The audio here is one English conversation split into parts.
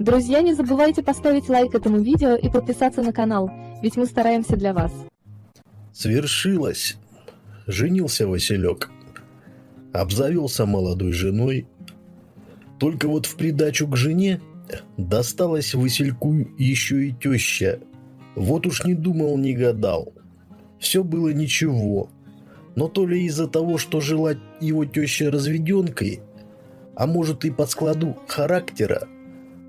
Друзья, не забывайте поставить лайк этому видео и подписаться на канал, ведь мы стараемся для вас. Свершилось. Женился Василек. Обзавелся молодой женой. Только вот в придачу к жене досталась Васильку еще и теща. Вот уж не думал, не гадал. Все было ничего. Но то ли из-за того, что жила его теща разведенкой, а может и по складу характера,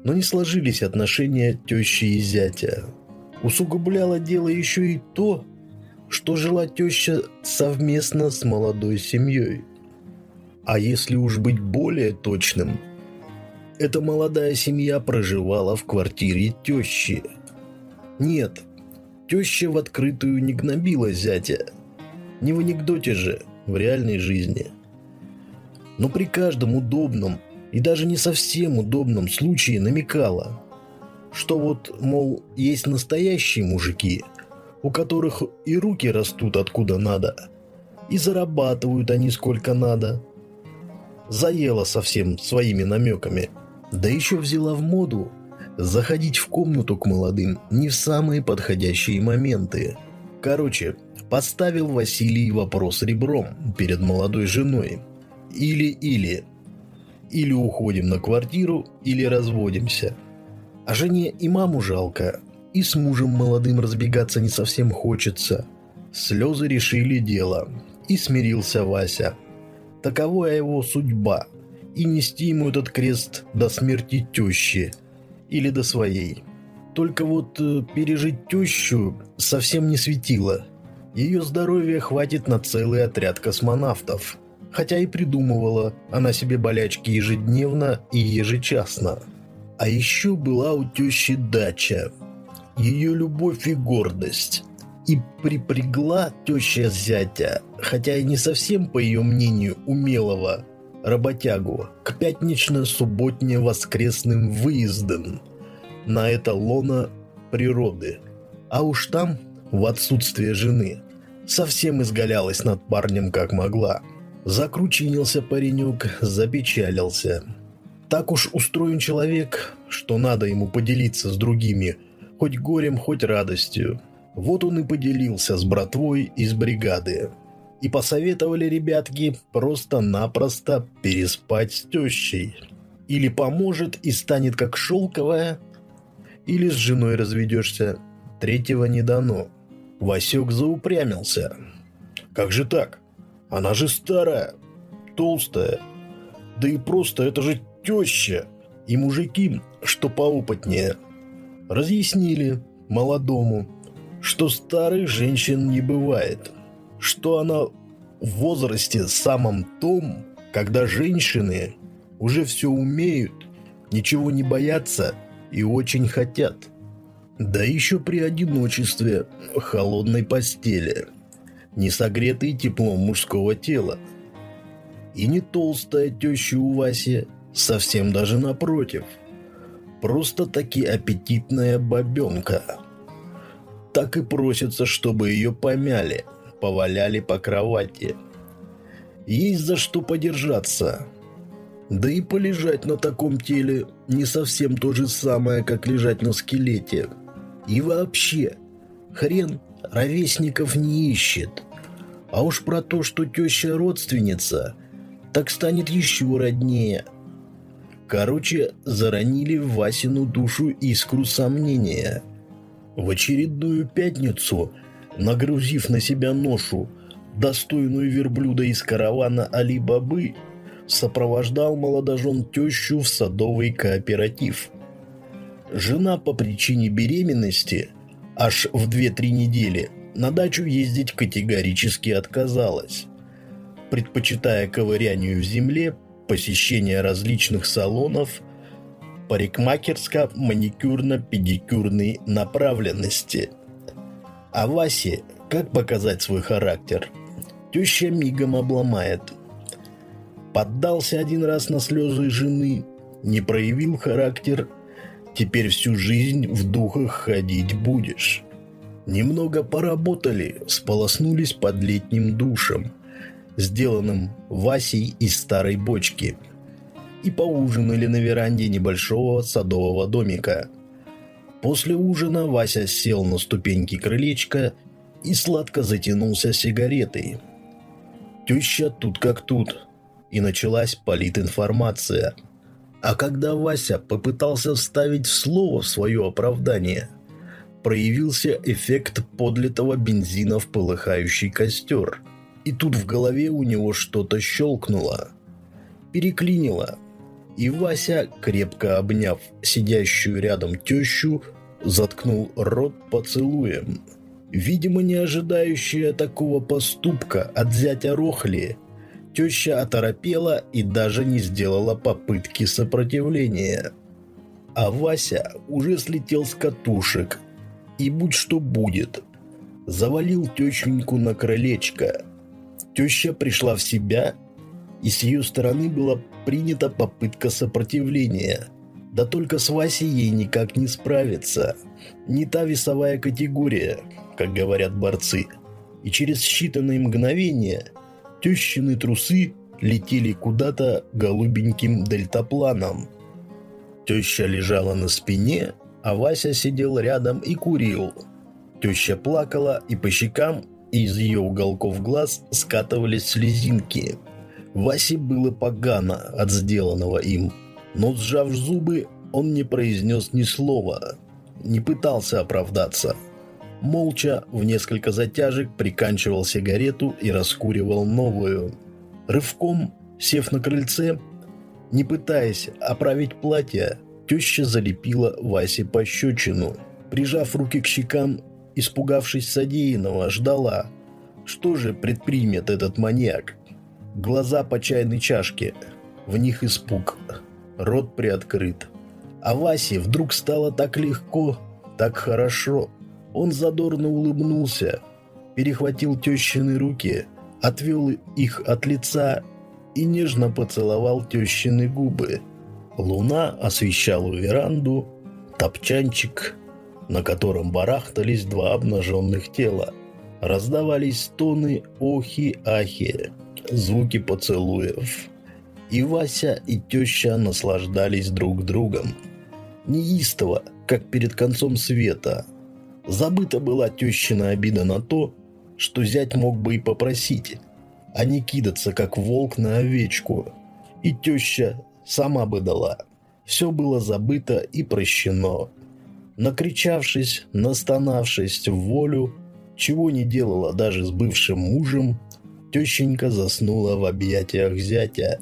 но не сложились отношения тещи и зятя. Усугубляло дело еще и то, что жила теща совместно с молодой семьей. А если уж быть более точным, эта молодая семья проживала в квартире тещи. Нет, теща в открытую не гнобила зятя. Не в анекдоте же, в реальной жизни. Но при каждом удобном и даже не совсем удобном случае намекала, что вот, мол, есть настоящие мужики, у которых и руки растут откуда надо, и зарабатывают они сколько надо. Заела совсем своими намеками. Да еще взяла в моду заходить в комнату к молодым не в самые подходящие моменты. Короче, поставил Василий вопрос ребром перед молодой женой. Или уходим на квартиру, или разводимся. А жене и маму жалко, и с мужем молодым разбегаться не совсем хочется. Слезы решили дело, и смирился Вася. Таковая его судьба, и нести ему этот крест до смерти тещи или до своей. Только вот пережить тещу совсем не светило. Ее здоровья хватит на целый отряд космонавтов. Хотя и придумывала она себе болячки ежедневно и ежечасно. А еще была у тещи дача. Ее любовь и гордость. И припрягла теща зятя, хотя и не совсем, по ее мнению, умелого, работягу, к пятнично-субботне-воскресным выездам на это лоно природы. А уж там, в отсутствие жены, совсем изгалялась над парнем как могла. Закручинился паренек, запечалился. Так уж устроен человек, что надо ему поделиться с другими, хоть горем, хоть радостью. Вот он и поделился с братвой из бригады. И посоветовали ребятки просто-напросто переспать с тещей. Или поможет и станет как шелковая, или с женой разведешься. Третьего не дано. Васек заупрямился. Как же так? Она же старая, толстая. Да и просто это же теща. И мужики, что поопытнее, разъяснили молодому, что старых женщин не бывает. Что она в возрасте самом том, когда женщины уже все умеют, ничего не боятся и очень хотят. Да еще при одиночестве, холодной постели, не согретой теплом мужского тела. И не толстая теща у Васи, совсем даже напротив. Просто-таки аппетитная бабенка. Так и просится, чтобы ее помяли, поваляли по кровати. Есть за что подержаться. Да и полежать на таком теле не совсем то же самое, как лежать на скелете. И вообще, хрен ровесников не ищет. А уж про то, что теща родственница, так станет еще роднее. Короче, заронили в Васину душу искру сомнения. В очередную пятницу, нагрузив на себя ношу, достойную верблюда из каравана Али-Бабы, сопровождал молодожен тещу в садовый кооператив. Жена по причине беременности аж в 2-3 недели на дачу ездить категорически отказалась, предпочитая ковырянию в земле, посещение различных салонов, парикмахерско-маникюрно-педикюрной направленности. А Васе, как показать свой характер, теща мигом обломает. Поддался один раз на слезы жены, не проявил характер, теперь всю жизнь в духах ходить будешь. Немного поработали, сполоснулись под летним душем, сделанным Васей из старой бочки. и поужинали на веранде небольшого садового домика. После ужина Вася сел на ступеньки крылечка и сладко затянулся сигаретой. Теща тут как тут, и началась политинформация. А когда Вася попытался вставить слово в свое оправдание, проявился эффект подлитого бензина в полыхающий костер. И тут в голове у него что-то щелкнуло, переклинило, и Вася, крепко обняв сидящую рядом тещу, заткнул рот поцелуем. Видимо, не ожидающая такого поступка от зятя Рохли, теща оторопела и даже не сделала попытки сопротивления. А Вася уже слетел с катушек, и будь что будет, завалил тещеньку на крылечко. Теща пришла в себя, и с ее стороны была принята попытка сопротивления. Да только с Васей ей никак не справиться. Не та весовая категория, как говорят борцы. И через считанные мгновения тещины трусы летели куда-то голубеньким дельтапланом. Теща лежала на спине, а Вася сидел рядом и курил. Теща плакала, и по щекам из ее уголков глаз скатывались слезинки. Васе было погано от сделанного им, но, сжав зубы, он не произнес ни слова, не пытался оправдаться. Молча, в несколько затяжек, приканчивал сигарету и раскуривал новую. Рывком, сев на крыльце, не пытаясь оправить платье, теща залепила Васе пощечину. Прижав руки к щекам, испугавшись содеянного, ждала, что же предпримет этот маньяк. Глаза по чайной чашке, в них испуг, рот приоткрыт. А Васе вдруг стало так легко, так хорошо. Он задорно улыбнулся, перехватил тещины руки, отвел их от лица и нежно поцеловал тещины губы. Луна освещала веранду, топчанчик, на котором барахтались два обнаженных тела. Раздавались стоны, охи, ахи, звуки поцелуев. И Вася, и теща наслаждались друг другом. Неистово, как перед концом света. Забыта была тещина обида на то, что зять мог бы и попросить, а не кидаться, как волк на овечку. И теща сама бы дала. Все было забыто и прощено. Накричавшись, настанавшись в волю, чего не делала даже с бывшим мужем, тещенька заснула в объятиях зятя.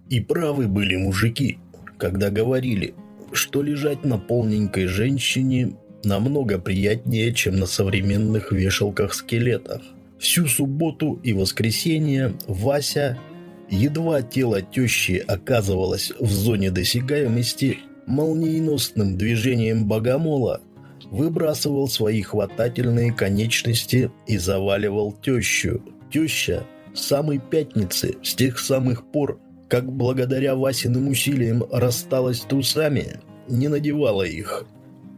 И правы были мужики, когда говорили, что лежать на полненькой женщине намного приятнее, чем на современных вешалках-скелетах. Всю субботу и воскресенье Вася, едва тело тещи оказывалось в зоне досягаемости, молниеносным движением богомола выбрасывал свои хватательные конечности и заваливал тещу. Теща с самой пятницы, с тех самых пор, как благодаря Васиным усилиям рассталась с трусами, не надевала их,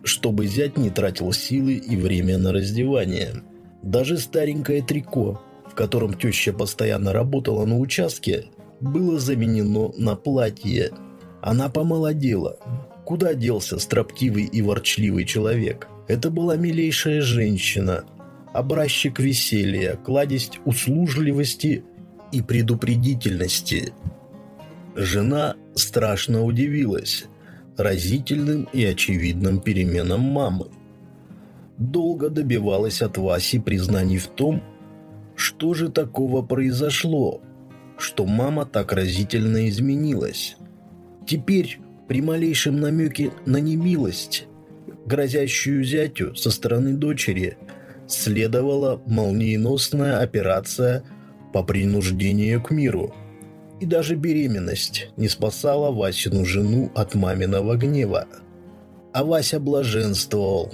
чтобы зять не тратил силы и время на раздевание. Даже старенькое трико, в котором теща постоянно работала на участке, было заменено на платье. Она помолодела. Куда делся строптивый и ворчливый человек? Это была милейшая женщина, образчик веселья, кладезь услужливости и предупредительности. Жена страшно удивилась разительным и очевидным переменам мамы. Долго добивалась от Васи признаний в том, что же такого произошло, что мама так разительно изменилась. Теперь при малейшем намеке на немилость, грозящую зятю со стороны дочери, следовала молниеносная операция по принуждению к миру. И даже беременность не спасала Васину жену от маминого гнева. А Вася блаженствовал.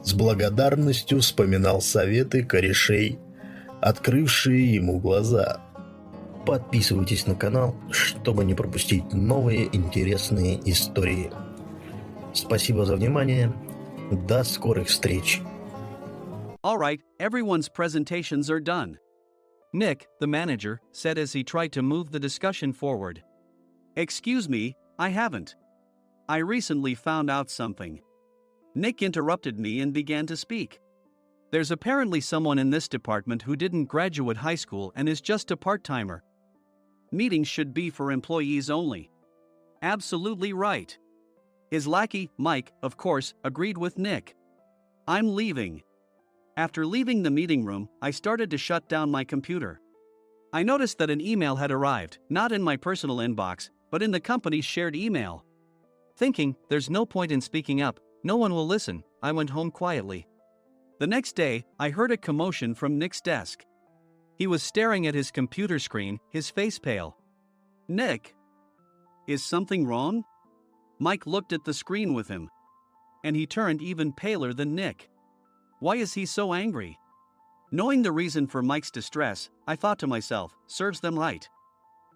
С благодарностью вспоминал советы корешей, открывшие ему глаза. Подписывайтесь на канал, чтобы не пропустить новые интересные истории. Спасибо за внимание. До скорых встреч. All right, everyone's presentations are done. Nick, the manager, said as he tried to move the discussion forward. Excuse me, I haven't. I recently found out something. Nick interrupted me and began to speak. There's apparently someone in this department who didn't graduate high school and is just a part-timer. Meetings should be for employees only. Absolutely right. His lackey, Mike, of course, agreed with Nick. I'm leaving. After leaving the meeting room, I started to shut down my computer. I noticed that an email had arrived, not in my personal inbox, but in the company's shared email. Thinking, there's no point in speaking up, no one will listen, I went home quietly. The next day, I heard a commotion from Nick's desk. He was staring at his computer screen, his face pale. Nick! Is something wrong? Mike looked at the screen with him. And he turned even paler than Nick. Why is he so angry? Knowing the reason for Mike's distress, I thought to myself, serves them right.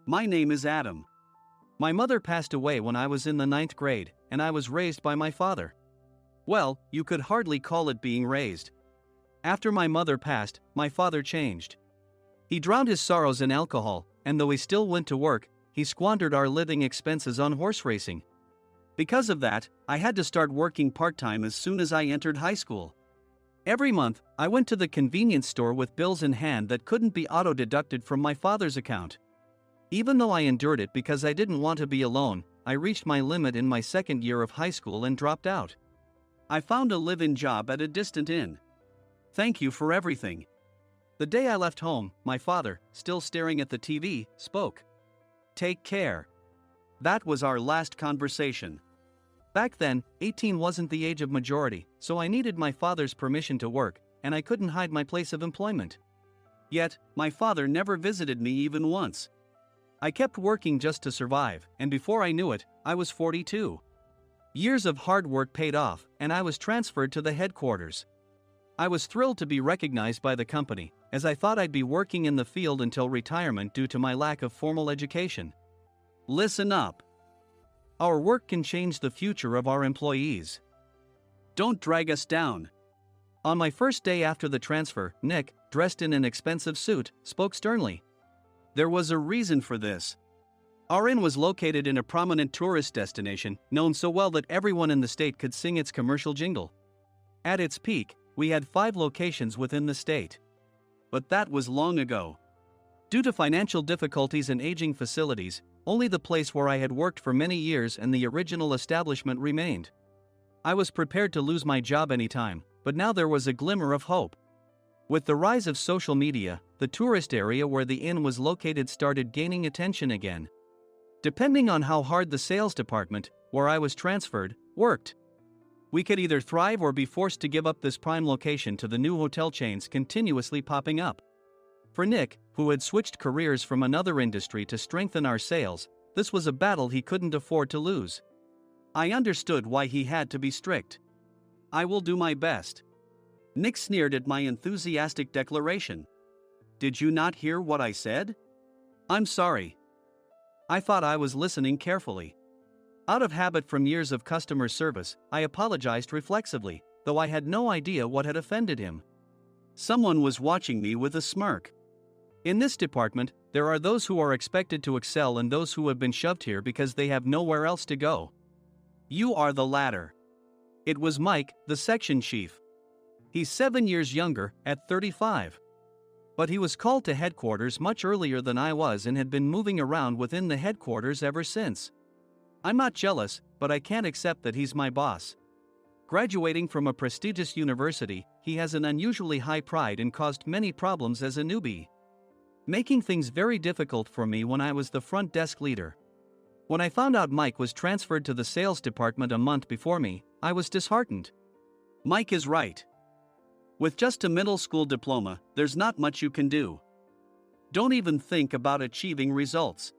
My name is Adam. My mother passed away when I was in the 9th grade, and I was raised by my father. Well, you could hardly call it being raised. After my mother passed, my father changed. He drowned his sorrows in alcohol, and though he still went to work, he squandered our living expenses on horse racing. Because of that, I had to start working part-time as soon as I entered high school. Every month, I went to the convenience store with bills in hand that couldn't be auto-deducted from my father's account. Even though I endured it because I didn't want to be alone, I reached my limit in my 2nd year of high school and dropped out. I found a live-in job at a distant inn. Thank you for everything. The day I left home, my father, still staring at the TV, spoke. Take care. That was our last conversation. Back then, 18 wasn't the age of majority, so I needed my father's permission to work, and I couldn't hide my place of employment. Yet, my father never visited me even once. I kept working just to survive, and before I knew it, I was 42. Years of hard work paid off, and I was transferred to the headquarters. I was thrilled to be recognized by the company, as I thought I'd be working in the field until retirement due to my lack of formal education. Listen up. Our work can change the future of our employees. Don't drag us down. On my first day after the transfer, Nick, dressed in an expensive suit, spoke sternly. There was a reason for this. Our inn was located in a prominent tourist destination, known so well that everyone in the state could sing its commercial jingle. At its peak, we had 5 locations within the state. But that was long ago. Due to financial difficulties and aging facilities, only the place where I had worked for many years and the original establishment remained. I was prepared to lose my job anytime, but now there was a glimmer of hope. With the rise of social media, the tourist area where the inn was located started gaining attention again. Depending on how hard the sales department, where I was transferred, worked, we could either thrive or be forced to give up this prime location to the new hotel chains continuously popping up. For Nick, who had switched careers from another industry to strengthen our sales, this was a battle he couldn't afford to lose. I understood why he had to be strict. I will do my best. Nick sneered at my enthusiastic declaration. Did you not hear what I said? I'm sorry. I thought I was listening carefully. Out of habit from years of customer service, I apologized reflexively, though I had no idea what had offended him. Someone was watching me with a smirk. In this department, there are those who are expected to excel and those who have been shoved here because they have nowhere else to go. You are the latter. It was Mike, the section chief. He's 7 years younger, at 35. But he was called to headquarters much earlier than I was and had been moving around within the headquarters ever since. I'm not jealous, but I can't accept that he's my boss. Graduating from a prestigious university, he has an unusually high pride and caused many problems as a newbie, making things very difficult for me when I was the front desk leader. When I found out Mike was transferred to the sales department a month before me, I was disheartened. Mike is right. With just a middle school diploma, there's not much you can do. Don't even think about achieving results.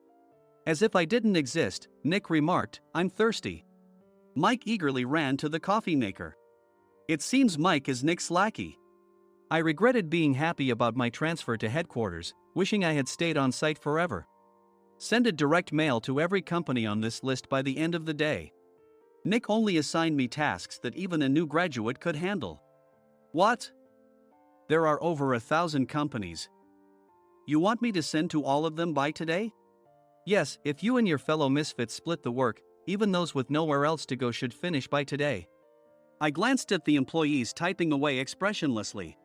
As if I didn't exist, Nick remarked, I'm thirsty. Mike eagerly ran to the coffee maker. It seems Mike is Nick's lackey. I regretted being happy about my transfer to headquarters, wishing I had stayed on site forever. Send a direct mail to every company on this list by the end of the day. Nick only assigned me tasks that even a new graduate could handle. What? There are over 1,000 companies. You want me to send to all of them by today? Yes, if you and your fellow misfits split the work, even those with nowhere else to go should finish by today. I glanced at the employees typing away expressionlessly.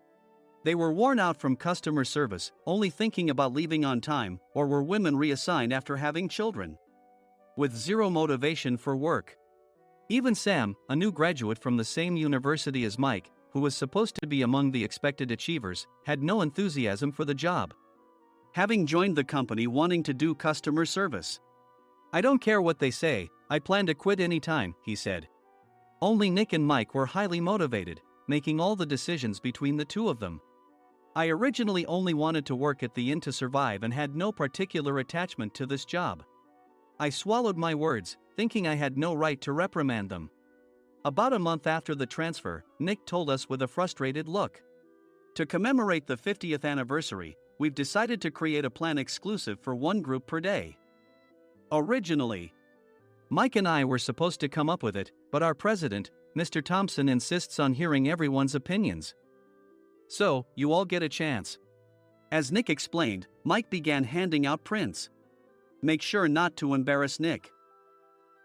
They were worn out from customer service, only thinking about leaving on time, or were women reassigned after having children. With zero motivation for work. Even Sam, a new graduate from the same university as Mike, who was supposed to be among the expected achievers, had no enthusiasm for the job. Having joined the company wanting to do customer service. I don't care what they say, I plan to quit anytime, he said. Only Nick and Mike were highly motivated, making all the decisions between the two of them. I originally only wanted to work at the inn to survive and had no particular attachment to this job. I swallowed my words, thinking I had no right to reprimand them. About a month after the transfer, Nick told us with a frustrated look. To commemorate the 50th anniversary, we've decided to create a plan exclusive for one group per day. Originally, Mike and I were supposed to come up with it, but our president, Mr. Thompson, insists on hearing everyone's opinions. So, you all get a chance. As Nick explained, Mike began handing out prints. Make sure not to embarrass Nick.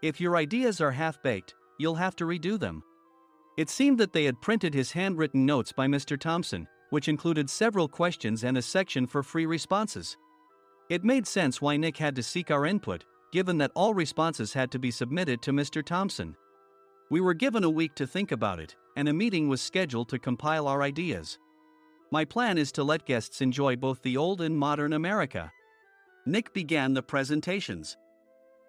If your ideas are half-baked, you'll have to redo them. It seemed that they had printed his handwritten notes by Mr. Thompson, which included several questions and a section for free responses. It made sense why Nick had to seek our input, given that all responses had to be submitted to Mr. Thompson. We were given a week to think about it, and a meeting was scheduled to compile our ideas. My plan is to let guests enjoy both the old and modern America. Nick began the presentations.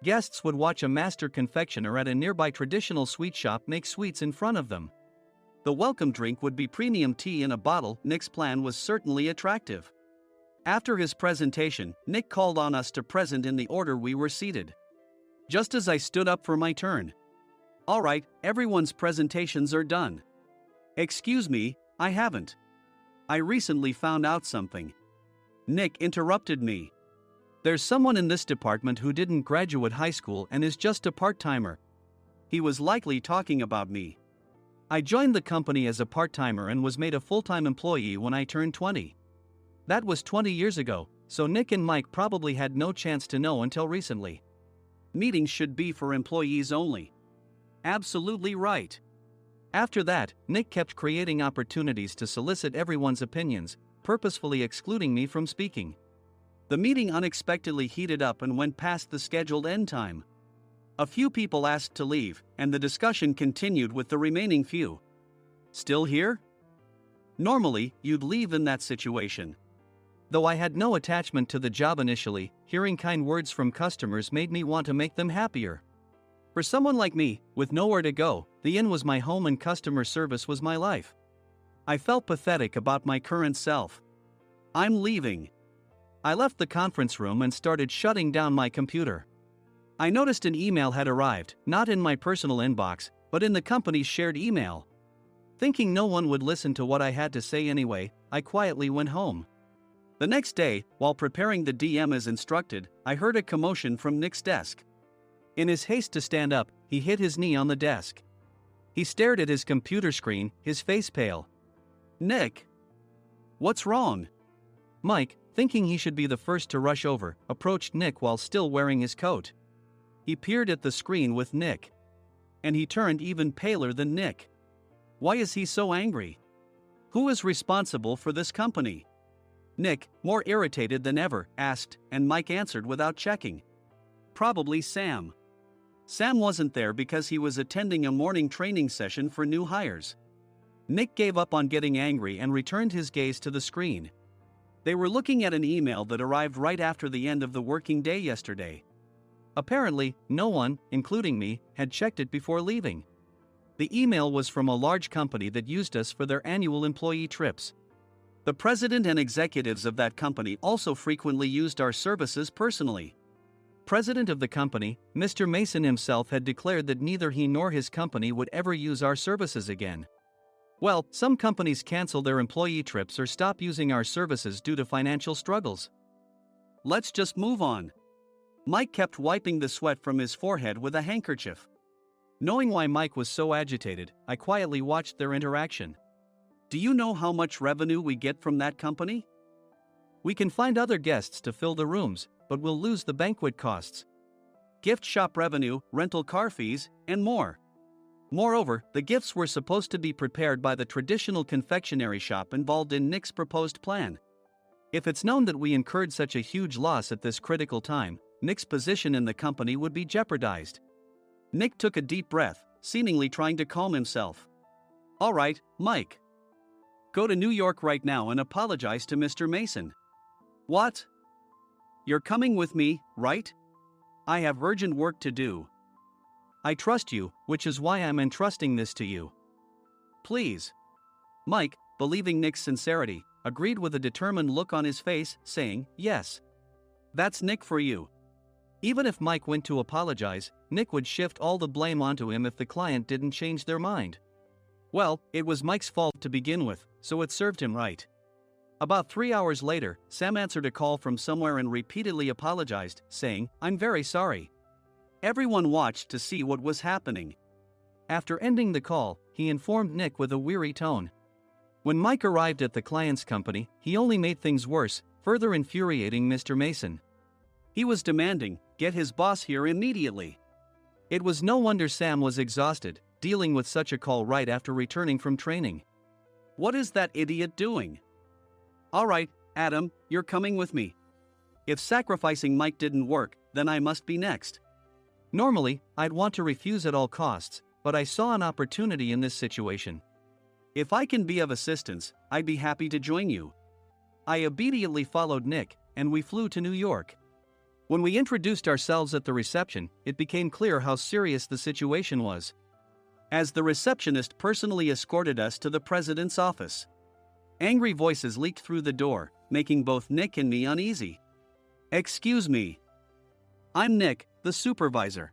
Guests would watch a master confectioner at a nearby traditional sweet shop make sweets in front of them. The welcome drink would be premium tea in a bottle. Nick's plan was certainly attractive. After his presentation, Nick called on us to present in the order we were seated. Just as I stood up for my turn. All right, everyone's presentations are done. Excuse me, I haven't. I recently found out something. Nick interrupted me. There's someone in this department who didn't graduate high school and is just a part-timer. He was likely talking about me. I joined the company as a part-timer and was made a full-time employee when I turned 20. That was 20 years ago, so Nick and Mike probably had no chance to know until recently. Meetings should be for employees only. Absolutely right. After that, Nick kept creating opportunities to solicit everyone's opinions, purposefully excluding me from speaking. The meeting unexpectedly heated up and went past the scheduled end time. A few people asked to leave, and the discussion continued with the remaining few. Still here? Normally, you'd leave in that situation. Though I had no attachment to the job initially, hearing kind words from customers made me want to make them happier. For someone like me, with nowhere to go, the inn was my home and customer service was my life. I felt pathetic about my current self. I'm leaving. I left the conference room and started shutting down my computer. I noticed an email had arrived, not in my personal inbox, but in the company's shared email. Thinking no one would listen to what I had to say anyway, I quietly went home. The next day, while preparing the DM as instructed, I heard a commotion from Nick's desk. In his haste to stand up, he hit his knee on the desk. He stared at his computer screen, his face pale. Nick! What's wrong? Mike, thinking he should be the first to rush over, approached Nick while still wearing his coat. He peered at the screen with Nick. And he turned even paler than Nick. Why is he so angry? Who is responsible for this company? Nick, more irritated than ever, asked, and Mike answered without checking. Probably Sam. Sam wasn't there because he was attending a morning training session for new hires. Nick gave up on getting angry and returned his gaze to the screen. They were looking at an email that arrived right after the end of the working day yesterday. Apparently, no one, including me, had checked it before leaving. The email was from a large company that used us for their annual employee trips. The president and executives of that company also frequently used our services personally. President of the company, Mr. Mason himself, had declared that neither he nor his company would ever use our services again. Well, some companies cancel their employee trips or stop using our services due to financial struggles. Let's just move on. Mike kept wiping the sweat from his forehead with a handkerchief. Knowing why Mike was so agitated, I quietly watched their interaction. Do you know how much revenue we get from that company? We can find other guests to fill the rooms, but we'll lose the banquet costs, gift shop revenue, rental car fees, and more. Moreover, the gifts were supposed to be prepared by the traditional confectionery shop involved in Nick's proposed plan. If it's known that we incurred such a huge loss at this critical time, Nick's position in the company would be jeopardized. Nick took a deep breath, seemingly trying to calm himself. All right, Mike. Go to New York right now and apologize to Mr. Mason. What? You're coming with me, right? I have urgent work to do. I trust you, which is why I'm entrusting this to you. Please. Mike, believing Nick's sincerity, agreed with a determined look on his face, saying, yes. That's Nick for you. Even if Mike went to apologize, Nick would shift all the blame onto him if the client didn't change their mind. Well, it was Mike's fault to begin with, so it served him right. About 3 hours later, Sam answered a call from somewhere and repeatedly apologized, saying, I'm very sorry. Everyone watched to see what was happening. After ending the call, he informed Nick with a weary tone. When Mike arrived at the client's company, he only made things worse, further infuriating Mr. Mason. He was demanding, get his boss here immediately. It was no wonder Sam was exhausted, dealing with such a call right after returning from training. What is that idiot doing? All right, Adam, you're coming with me. If sacrificing Mike didn't work, then I must be next. Normally, I'd want to refuse at all costs, but I saw an opportunity in this situation. If I can be of assistance, I'd be happy to join you. I obediently followed Nick, and we flew to New York. When we introduced ourselves at the reception, it became clear how serious the situation was, as the receptionist personally escorted us to the president's office. Angry voices leaked through the door, making both Nick and me uneasy. Excuse me. I'm Nick, the supervisor.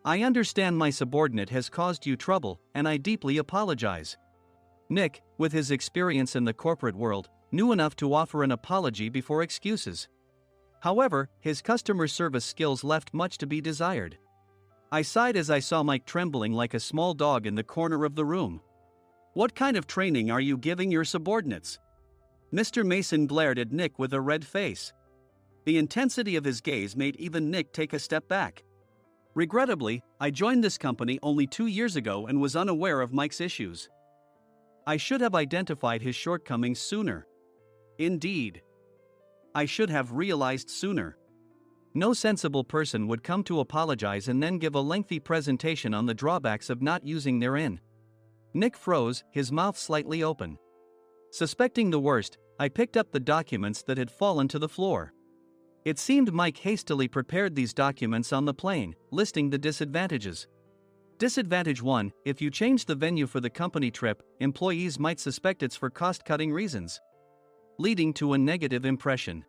I understand my subordinate has caused you trouble, and I deeply apologize. Nick, with his experience in the corporate world, knew enough to offer an apology before excuses. However, his customer service skills left much to be desired. I sighed as I saw Mike trembling like a small dog in the corner of the room. What kind of training are you giving your subordinates? Mr. Mason glared at Nick with a red face. The intensity of his gaze made even Nick take a step back. Regrettably, I joined this company only 2 years ago and was unaware of Mike's issues. I should have identified his shortcomings sooner. Indeed. I should have realized sooner. No sensible person would come to apologize and then give a lengthy presentation on the drawbacks of not using their in. Nick froze, his mouth slightly open. Suspecting the worst, I picked up the documents that had fallen to the floor. It seemed Mike hastily prepared these documents on the plane, listing the disadvantages. Disadvantage 1: if you change the venue for the company trip, employees might suspect it's for cost-cutting reasons, leading to a negative impression.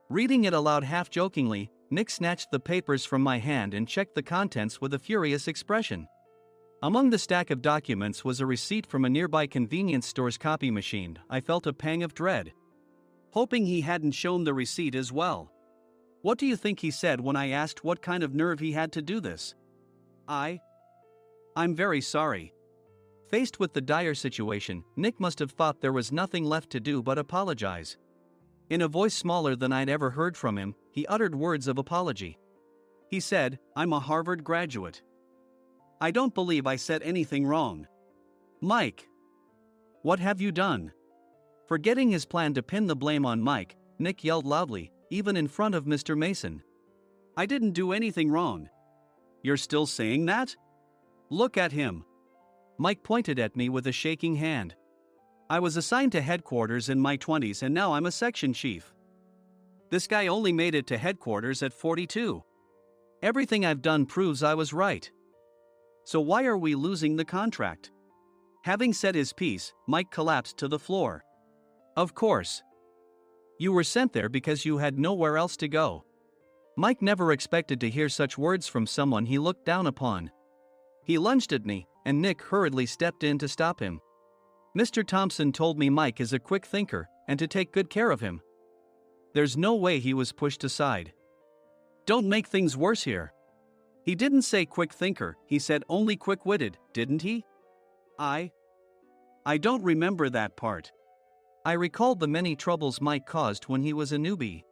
Reading it aloud half-jokingly, Nick snatched the papers from my hand and checked the contents with a furious expression. Among the stack of documents was a receipt from a nearby convenience store's copy machine. I felt a pang of dread, hoping he hadn't shown the receipt as well. What do you think he said when I asked what kind of nerve he had to do this? I'm very sorry. Faced with the dire situation, Nick must have thought there was nothing left to do but apologize. In a voice smaller than I'd ever heard from him, he uttered words of apology. He said, I'm a Harvard graduate. I don't believe I said anything wrong. Mike, what have you done? Forgetting his plan to pin the blame on Mike, Nick yelled loudly, even in front of Mr. Mason. I didn't do anything wrong. You're still saying that? Look at him. Mike pointed at me with a shaking hand. I was assigned to headquarters in my 20s and now I'm a section chief. This guy only made it to headquarters at 42. Everything I've done proves I was right. So why are we losing the contract? Having said his piece, Mike collapsed to the floor. Of course. You were sent there because you had nowhere else to go. Mike never expected to hear such words from someone he looked down upon. He lunged at me, and Nick hurriedly stepped in to stop him. Mr. Thompson told me Mike is a quick thinker, and to take good care of him. There's no way he was pushed aside. Don't make things worse here. He didn't say quick thinker, he said only quick-witted, didn't he? I don't remember that part. I recalled the many troubles Mike caused when he was a newbie.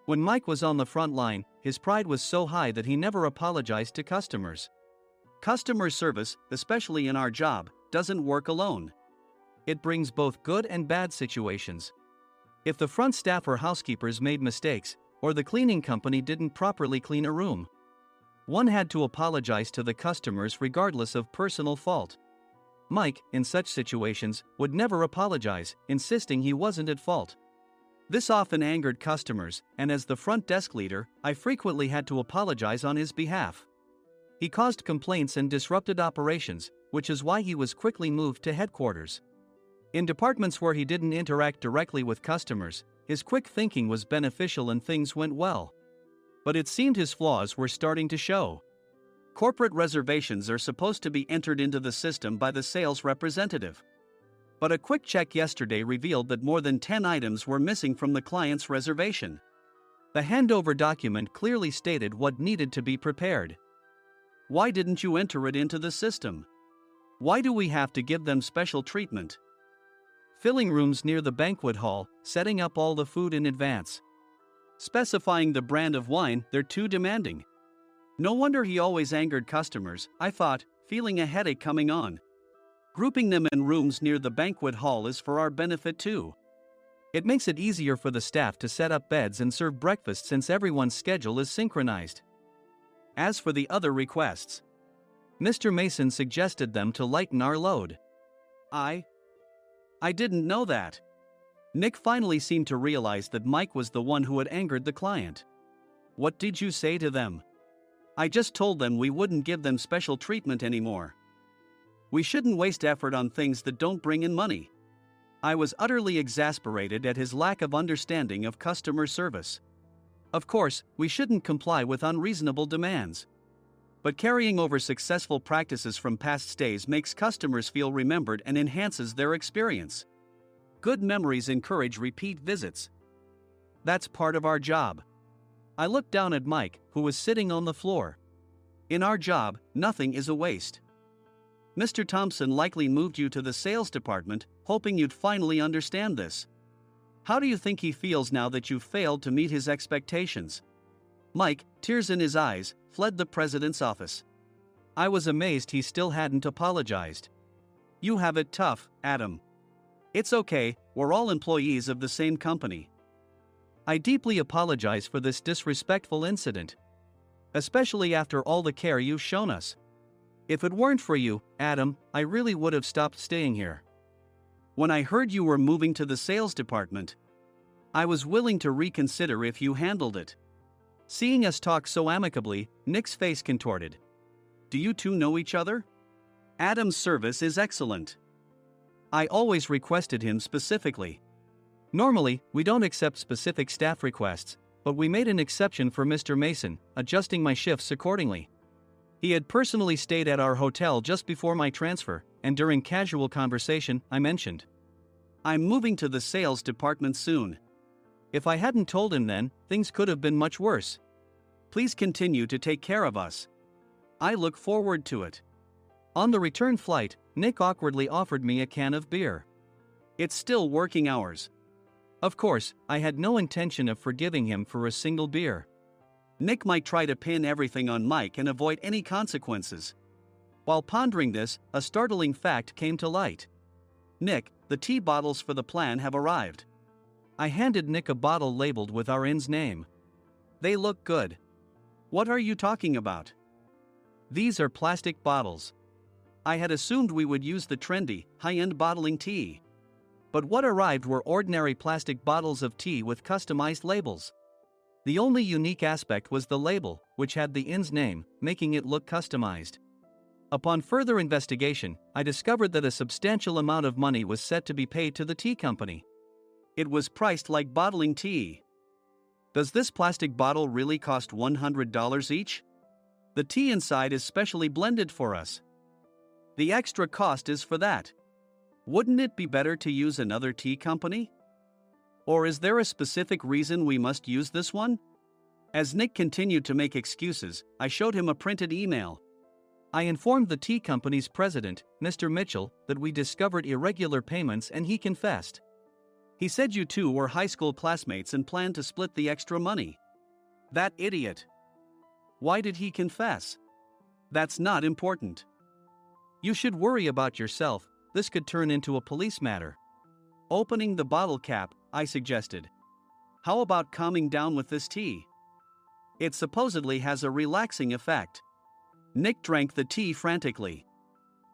When Mike was on the front line, his pride was so high that he never apologized to customers. Customer service, especially in our job, doesn't work alone. It brings both good and bad situations. If the front staff or housekeepers made mistakes, or the cleaning company didn't properly clean a room, one had to apologize to the customers regardless of personal fault. Mike, in such situations, would never apologize, insisting he wasn't at fault. This often angered customers, and as the front desk leader, I frequently had to apologize on his behalf. He caused complaints and disrupted operations, which is why he was quickly moved to headquarters. In departments where he didn't interact directly with customers, his quick thinking was beneficial and things went well. But it seemed his flaws were starting to show. Corporate reservations are supposed to be entered into the system by the sales representative. But a quick check yesterday revealed that more than 10 items were missing from the client's reservation. The handover document clearly stated what needed to be prepared. Why didn't you enter it into the system? Why do we have to give them special treatment? Filling rooms near the banquet hall, setting up all the food in advance. Specifying the brand of wine, they're too demanding. No wonder he always angered customers, I thought, feeling a headache coming on. Grouping them in rooms near the banquet hall is for our benefit too. It makes it easier for the staff to set up beds and serve breakfast since everyone's schedule is synchronized. As for the other requests, Mr. Mason suggested them to lighten our load. I didn't know that. Nick finally seemed to realize that Mike was the one who had angered the client. What did you say to them? I just told them we wouldn't give them special treatment anymore. We shouldn't waste effort on things that don't bring in money. I was utterly exasperated at his lack of understanding of customer service. Of course, we shouldn't comply with unreasonable demands. But carrying over successful practices from past stays makes customers feel remembered and enhances their experience. Good memories encourage repeat visits. That's part of our job. I looked down at Mike, who was sitting on the floor. In our job, nothing is a waste. Mr. Thompson likely moved you to the sales department, hoping you'd finally understand this. How do you think he feels now that you failed to meet his expectations? Mike, tears in his eyes, fled the president's office. I was amazed he still hadn't apologized. You have it tough, Adam. It's okay, we're all employees of the same company. I deeply apologize for this disrespectful incident. Especially after all the care you've shown us. If it weren't for you, Adam, I really would have stopped staying here. When I heard you were moving to the sales department, I was willing to reconsider if you handled it. Seeing us talk so amicably, Nick's face contorted. Do you two know each other? Adam's service is excellent. I always requested him specifically. Normally, we don't accept specific staff requests, but we made an exception for Mr. Mason, adjusting my shifts accordingly. He had personally stayed at our hotel just before my transfer, and during casual conversation, I mentioned, I'm moving to the sales department soon. If I hadn't told him then, things could have been much worse. Please continue to take care of us. I look forward to it. On the return flight, Nick awkwardly offered me a can of beer. It's still working hours. Of course, I had no intention of forgiving him for a single beer. Nick might try to pin everything on Mike and avoid any consequences. While pondering this, a startling fact came to light. Nick, the tea bottles for the plan have arrived. I handed Nick a bottle labeled with our inn's name. They look good. What are you talking about? These are plastic bottles. I had assumed we would use the trendy, high-end bottling tea. But what arrived were ordinary plastic bottles of tea with customized labels. The only unique aspect was the label, which had the inn's name, making it look customized. Upon further investigation, I discovered that a substantial amount of money was set to be paid to the tea company. It was priced like bottling tea. Does this plastic bottle really cost $100 each? The tea inside is specially blended for us. The extra cost is for that. Wouldn't it be better to use another tea company? Or is there a specific reason we must use this one? As Nick continued to make excuses, I showed him a printed email. I informed the tea company's president, Mr. Mitchell, that we discovered irregular payments and he confessed. He said you two were high school classmates and planned to split the extra money. That idiot. Why did he confess? That's not important. You should worry about yourself, this could turn into a police matter. Opening the bottle cap, I suggested. How about calming down with this tea? It supposedly has a relaxing effect. Nick drank the tea frantically.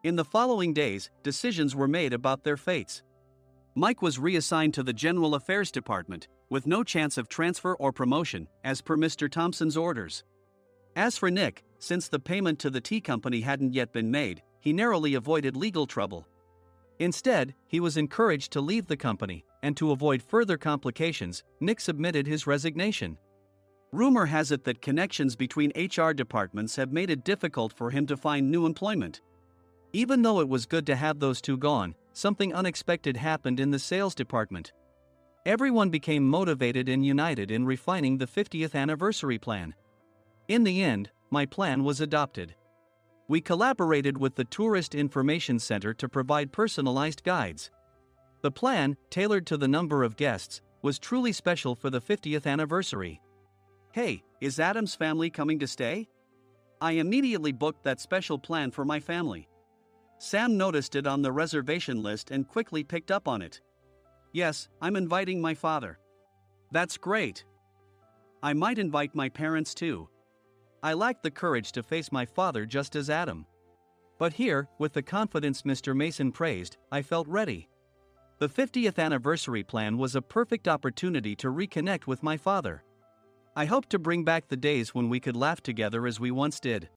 In the following days, decisions were made about their fates. Mike was reassigned to the General Affairs Department, with no chance of transfer or promotion, as per Mr. Thompson's orders. As for Nick, since the payment to the tea company hadn't yet been made, he narrowly avoided legal trouble. Instead, he was encouraged to leave the company, and to avoid further complications, Nick submitted his resignation. Rumor has it that connections between HR departments have made it difficult for him to find new employment. Even though it was good to have those two gone, something unexpected happened in the sales department. Everyone became motivated and united in refining the 50th anniversary plan. In the end, my plan was adopted. We collaborated with the Tourist Information Center to provide personalized guides. The plan, tailored to the number of guests, was truly special for the 50th anniversary. Hey, is Adam's family coming to stay? I immediately booked that special plan for my family. Sam noticed it on the reservation list and quickly picked up on it. Yes, I'm inviting my father. That's great. I might invite my parents too. I lacked the courage to face my father just as Adam. But here, with the confidence Mr. Mason praised, I felt ready. The 50th anniversary plan was a perfect opportunity to reconnect with my father. I hoped to bring back the days when we could laugh together as we once did.